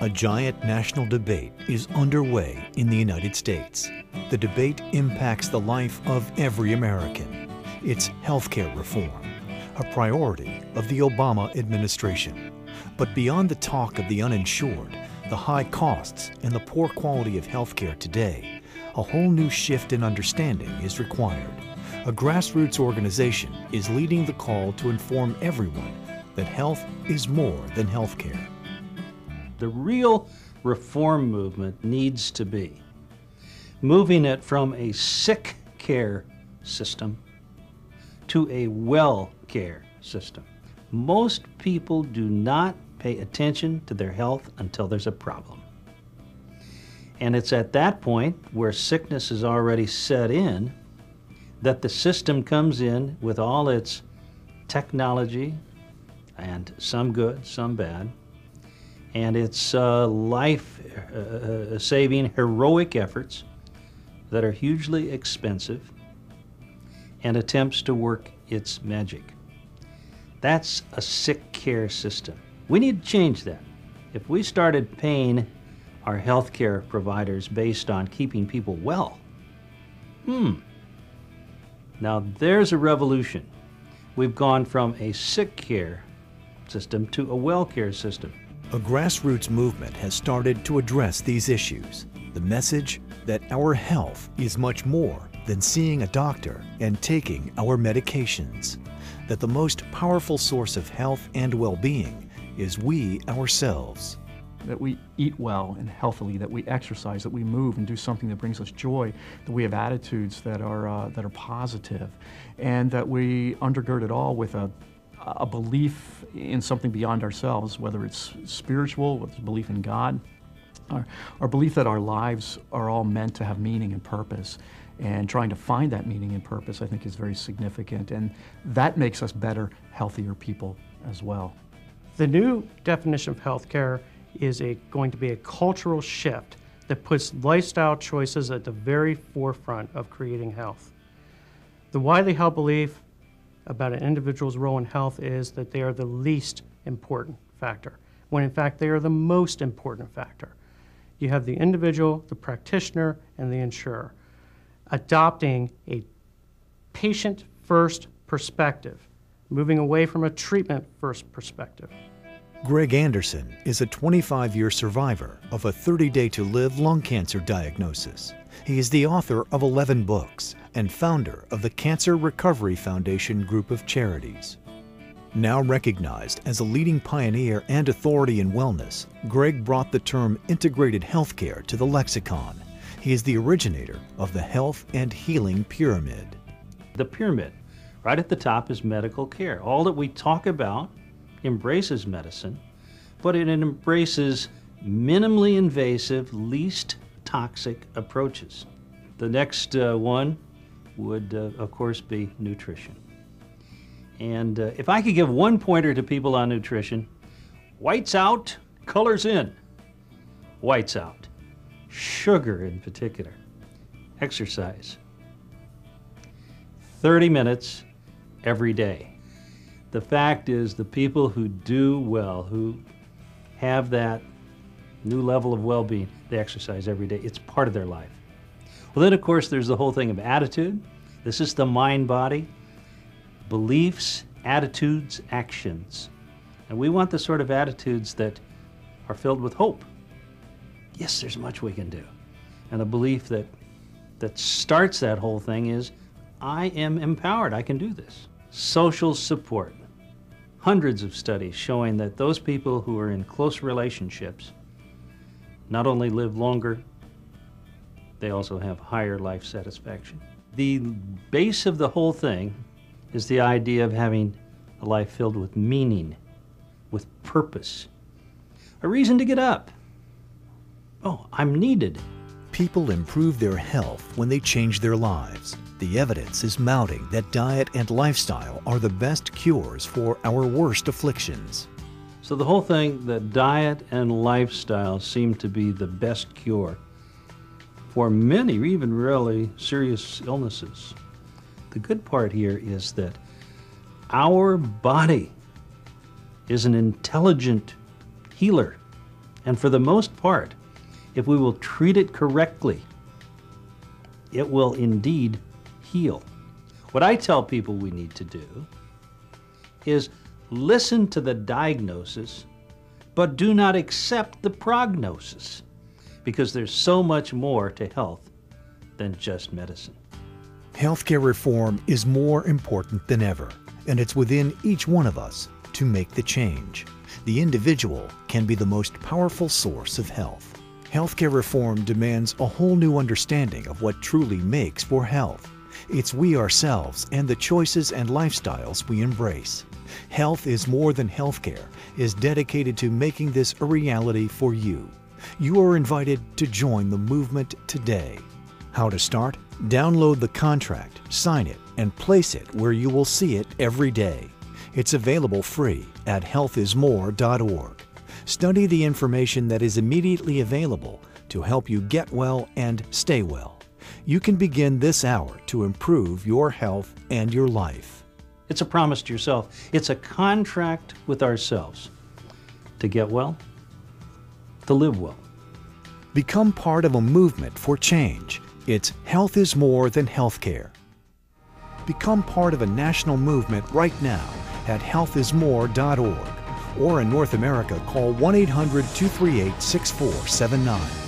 A giant national debate is underway in the United States. The debate impacts the life of every American. It's healthcare reform, a priority of the Obama administration. But beyond the talk of the uninsured, the high costs, and the poor quality of healthcare today, a whole new shift in understanding is required. A grassroots organization is leading the call to inform everyone that health is more than healthcare. The real reform movement needs to be moving it from a sick care system to a well care system. Most people do not pay attention to their health until there's a problem. And it's at that point where sickness is already set in that the system comes in with all its technology, and some good, some bad, and its life-saving heroic efforts that are hugely expensive, and attempts to work its magic. That's a sick care system. We need to change that. If we started paying our healthcare providers based on keeping people well, now there's a revolution. We've gone from a sick care system to a well care system. A grassroots movement has started to address these issues. The message that our health is much more than seeing a doctor and taking our medications. That the most powerful source of health and well-being is we ourselves. That we eat well and healthily, that we exercise, that we move and do something that brings us joy, that we have attitudes that are positive, and that we undergird it all with a belief in something beyond ourselves, whether it's spiritual, whether it's belief in God, our belief that our lives are all meant to have meaning and purpose. And trying to find that meaning and purpose, I think, is very significant. And that makes us better, healthier people as well. The new definition of healthcare is going to be a cultural shift that puts lifestyle choices at the very forefront of creating health. The widely held belief about an individual's role in health is that they are the least important factor, when in fact they are the most important factor. You have the individual, the practitioner, and the insurer adopting a patient-first perspective, moving away from a treatment-first perspective. Greg Anderson is a 25-year survivor of a 30-day-to-live lung cancer diagnosis. He is the author of 11 books and founder of the Cancer Recovery Foundation group of charities. Now recognized as a leading pioneer and authority in wellness, Greg brought the term integrated healthcare to the lexicon. He is the originator of the health and healing pyramid. The pyramid, right at the top, is medical care. All that we talk about embraces medicine, but it embraces minimally invasive, least toxic approaches. The next one would, of course, be nutrition. And if I could give one pointer to people on nutrition, whites out, colors in. Whites out. Sugar in particular. Exercise. 30 minutes every day. The fact is, the people who do well, who have that new level of well-being, they exercise every day. It's part of their life. Well, then, of course, there's the whole thing of attitude. This is the mind-body. Beliefs, attitudes, actions. And we want the sort of attitudes that are filled with hope. Yes, there's much we can do. And a belief that starts that whole thing is, I am empowered, I can do this. Social support. Hundreds of studies showing that those people who are in close relationships not only live longer, they also have higher life satisfaction. The base of the whole thing is the idea of having a life filled with meaning, with purpose, a reason to get up. Oh, I'm needed. People improve their health when they change their lives. The evidence is mounting that diet and lifestyle are the best cures for our worst afflictions. So the whole thing, that diet and lifestyle seem to be the best cure for many, even really serious illnesses. The good part here is that our body is an intelligent healer. And for the most part, if we will treat it correctly, it will indeed heal. What I tell people we need to do is listen to the diagnosis, but do not accept the prognosis, because there's so much more to health than just medicine. Healthcare reform is more important than ever, and it's within each one of us to make the change. The individual can be the most powerful source of health. Healthcare reform demands a whole new understanding of what truly makes for health. It's we ourselves and the choices and lifestyles we embrace. Health is More Than Healthcare is dedicated to making this a reality for you. You are invited to join the movement today. How to start? Download the contract, sign it, and place it where you will see it every day. It's available free at healthismore.org. Study the information that is immediately available to help you get well and stay well. You can begin this hour to improve your health and your life. It's a promise to yourself. It's a contract with ourselves to get well, to live well. Become part of a movement for change. It's Health is More Than Healthcare. Become part of a national movement right now at healthismore.org, or in North America, call 1-800-238-6479.